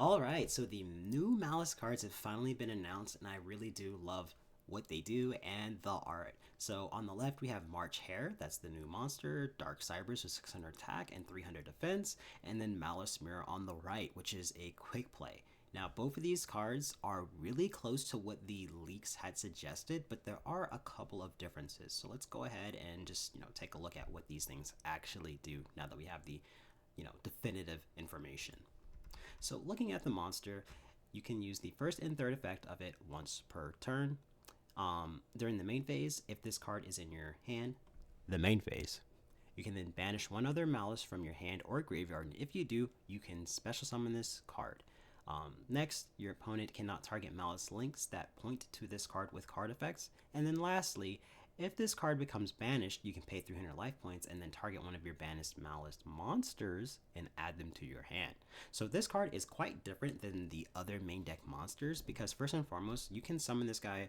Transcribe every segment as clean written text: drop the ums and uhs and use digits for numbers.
Alright, so the new Malice cards have finally been announced, and I really do love what they do and the art. So on the left we have March Hare, that's the new monster, Dark Cybers with 600 attack and 300 defense, and then Malice Mirror on the right, which is a quick play. Now both of these cards are really close to what the leaks had suggested, but there are a couple of differences. So let's go ahead and just, take a look at what these things actually do now that we have the, definitive information. So looking at the monster, you can use the first and third effect of it once per turn. During the main phase, if this card is in your hand, the main phase, you can then banish one other Malice from your hand or graveyard, and if you do, you can special summon this card. Next, your opponent cannot target Malice links that point to this card with card effects. And then lastly, if this card becomes banished, you can pay 300 life points and then target one of your banished Malice monsters and add them to your hand. So this card is quite different than the other main deck monsters because first and foremost, you can summon this guy,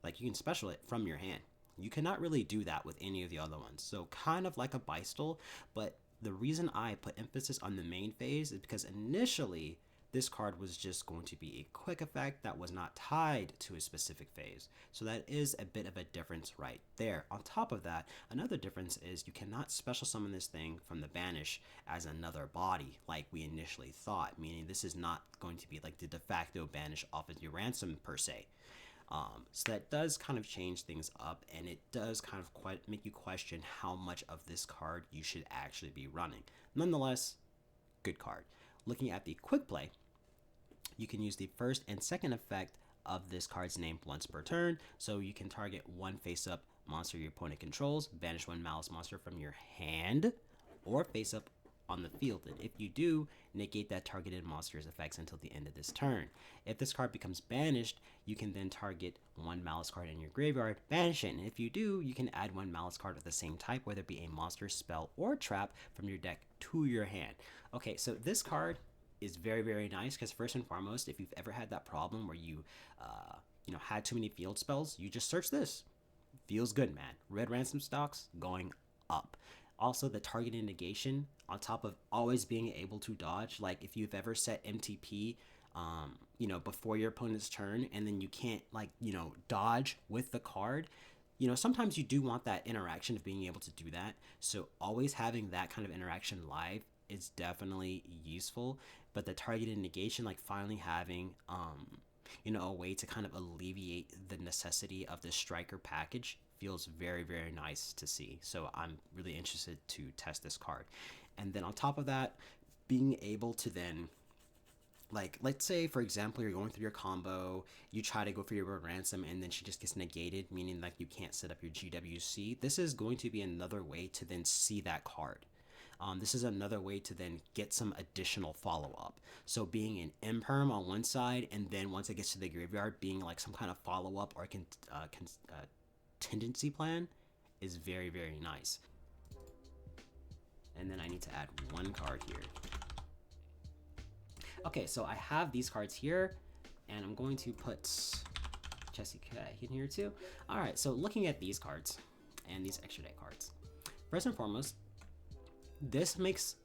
like you can special it from your hand. You cannot really do that with any of the other ones. So kind of like a Bystal, but the reason I put emphasis on the main phase is because initially this card was just going to be a quick effect that was not tied to a specific phase. So that is a bit of a difference right there. On top of that, another difference is you cannot special summon this thing from the banish as another body like we initially thought, meaning this is not going to be like the de facto banish off of your ransom per se. So that does kind of change things up, and it does kind of make you question how much of this card you should actually be running. Nonetheless, good card. Looking at the quick play, you can use the first and second effect of this card's name once per turn. So you can target one face-up monster your opponent controls, banish one Malice monster from your hand, or face-up on the field, and if you do, negate that targeted monster's effects until the end of this turn. If this card becomes banished, you can then target one Malice card in your graveyard, banish it, and if you do, you can add one Malice card of the same type, whether it be a monster, spell, or trap, from your deck to your hand. Okay, so this card is very, very nice because first and foremost, if you've ever had that problem where you had too many field spells, you just search this. Feels good, man. Red ransom stocks going up. Also, the targeted negation on top of always being able to dodge. Like if you've ever set MTP, before your opponent's turn, and then you can't dodge with the card. Sometimes you do want that interaction of being able to do that. So always having that kind of interaction live is definitely useful. But the targeted negation, like finally having a way to kind of alleviate the necessity of the striker package, feels very, very nice to see. So I'm really interested to test this card. And then on top of that, being able to then, like, let's say for example you're going through your combo, you try to go for your word ransom, and then she just gets negated, meaning like you can't set up your GWC. This is going to be another way to then see that card. This is another way to then get some additional follow-up. So being an imperm on one side, and then once it gets to the graveyard, being like some kind of follow-up or contingency plan is very, very nice. And then I need to add one card here. Okay, so I have these cards here, and I'm going to put Jessica in here too. All right, so looking at these cards and these extra deck cards, first and foremost, this makes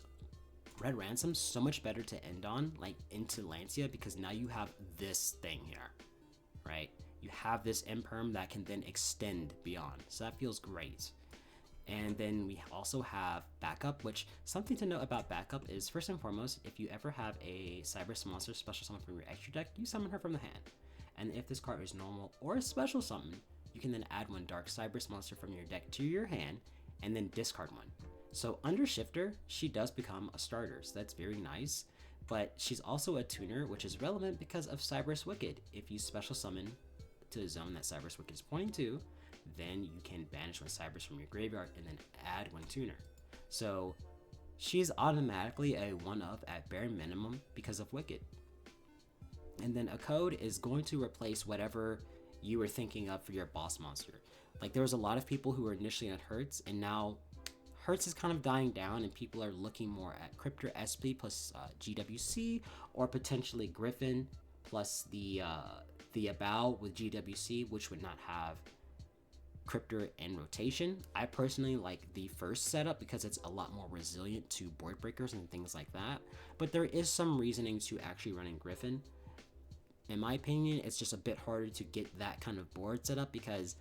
Red Ransom so much better to end on, like into Lancia, because now you have this thing here, right? You have this imperm that can then extend beyond, so that feels great. And then we also have backup, which something to note about backup is first and foremost, if you ever have a Cybers monster special summon from your extra deck, you summon her from the hand. And if this card is normal or a special summon, you can then add one Dark Cybers monster from your deck to your hand and then discard one. So under Shifter, she does become a starter, so that's very nice. But she's also a tuner, which is relevant because of Cybers Wicked. If you special summon to a zone that Cybers Wicked is pointing to, then you can banish one Cybers from your graveyard and then add one tuner. So she's automatically a one-of at bare minimum because of Wicked. And then a code is going to replace whatever you were thinking of for your boss monster. Like there was a lot of people who were initially at Hertz, and now Hertz is kind of dying down and people are looking more at Cryptor SP plus GWC, or potentially Griffin plus the Abao with GWC, which would not have Cryptor and Rotation. I personally like the first setup because it's a lot more resilient to board breakers and things like that. But there is some reasoning to actually running Griffin. In my opinion, it's just a bit harder to get that kind of board set up because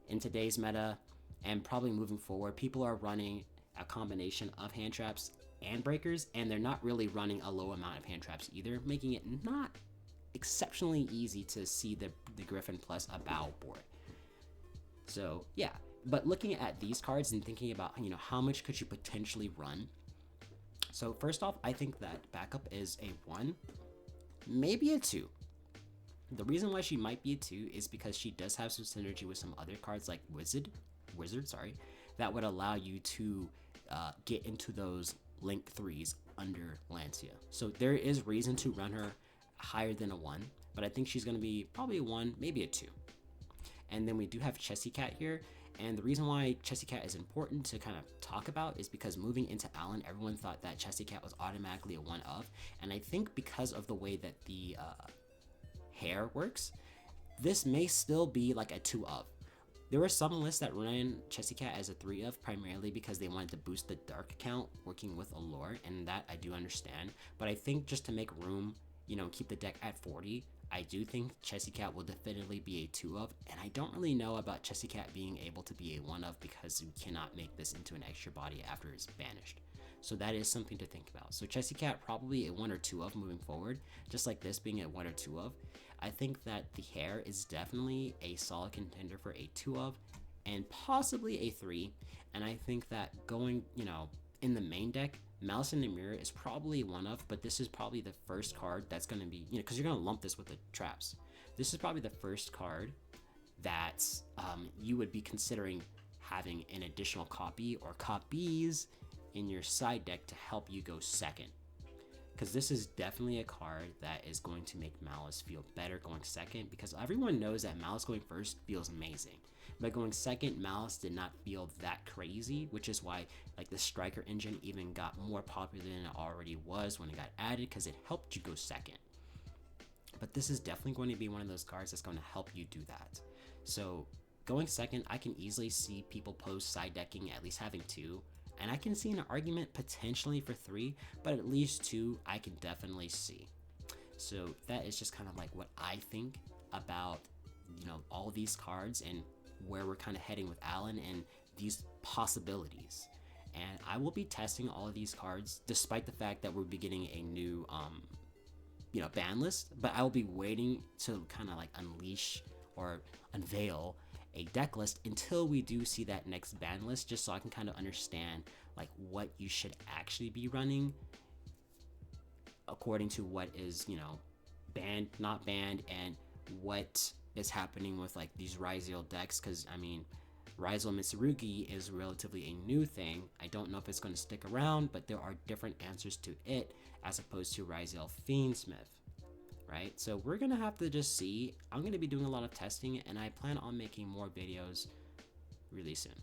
in today's meta and probably moving forward, people are running a combination of hand traps and breakers, and they're not really running a low amount of hand traps either, making it not exceptionally easy to see the Griffin plus a bow board. So yeah, but looking at these cards and thinking about, you know, how much could you potentially run. So first off, I think that backup is a 1, maybe a 2. The reason why she might be a 2 is because she does have some synergy with some other cards like Wizard, that would allow you to get into those link 3s under Lancia. So there is reason to run her higher than a 1, but I think she's going to be probably a 1, maybe a 2. And then we do have Chessy Cat here, and the reason why Chessy Cat is important to kind of talk about is because moving into Alin, everyone thought that Chessy Cat was automatically a 1 of, and I think because of the way that the hair works, this may still be like a 2 of. There were some lists that ran Chessy Cat as a 3 of, primarily because they wanted to boost the dark count working with Allure, and that I do understand. But I think just to make room, you know, keep the deck at 40, I do think Chessy Cat will definitively be a 2 of, and I don't really know about Chessy Cat being able to be a 1 of because you cannot make this into an extra body after it's banished. So that is something to think about. So Chessy Cat probably a 1 or 2 of moving forward, just like this being a 1 or 2 of. I think that the hair is definitely a solid contender for a 2 of and possibly a 3. And I think that going, you know, in the main deck, Malice in the Mirror is probably 1 of, but this is probably the first card that's going to be, you know, because you're going to lump this with the traps. This is probably the first card that you would be considering having an additional copy or copies in your side deck to help you go second. Because this is definitely a card that is going to make Malice feel better going second, because everyone knows that Malice going first feels amazing. But going second, Malice did not feel that crazy, which is why like the Striker engine even got more popular than it already was when it got added, because it helped you go second. But this is definitely going to be one of those cards that's going to help you do that. So going second, I can easily see people post side decking at least having 2. And I can see an argument potentially for 3, but at least 2 I can definitely see. So that is just kind of like what I think about, you know, all these cards and where we're kind of heading with Alin and these possibilities. And I will be testing all of these cards despite the fact that we're beginning a new you know, ban list, but I will be waiting to kind of like unleash or unveil a deck list until we do see that next ban list, just so I can kind of understand like what you should actually be running according to what is, you know, banned, not banned, and what is happening with like these Ryziel decks. Because I mean, Ryziel Mitsurugi is relatively a new thing. I don't know if it's going to stick around, but there are different answers to it as opposed to Ryziel Fiendsmith. Right, so we're gonna have to just see. I'm gonna be doing a lot of testing, and I plan on making more videos really soon.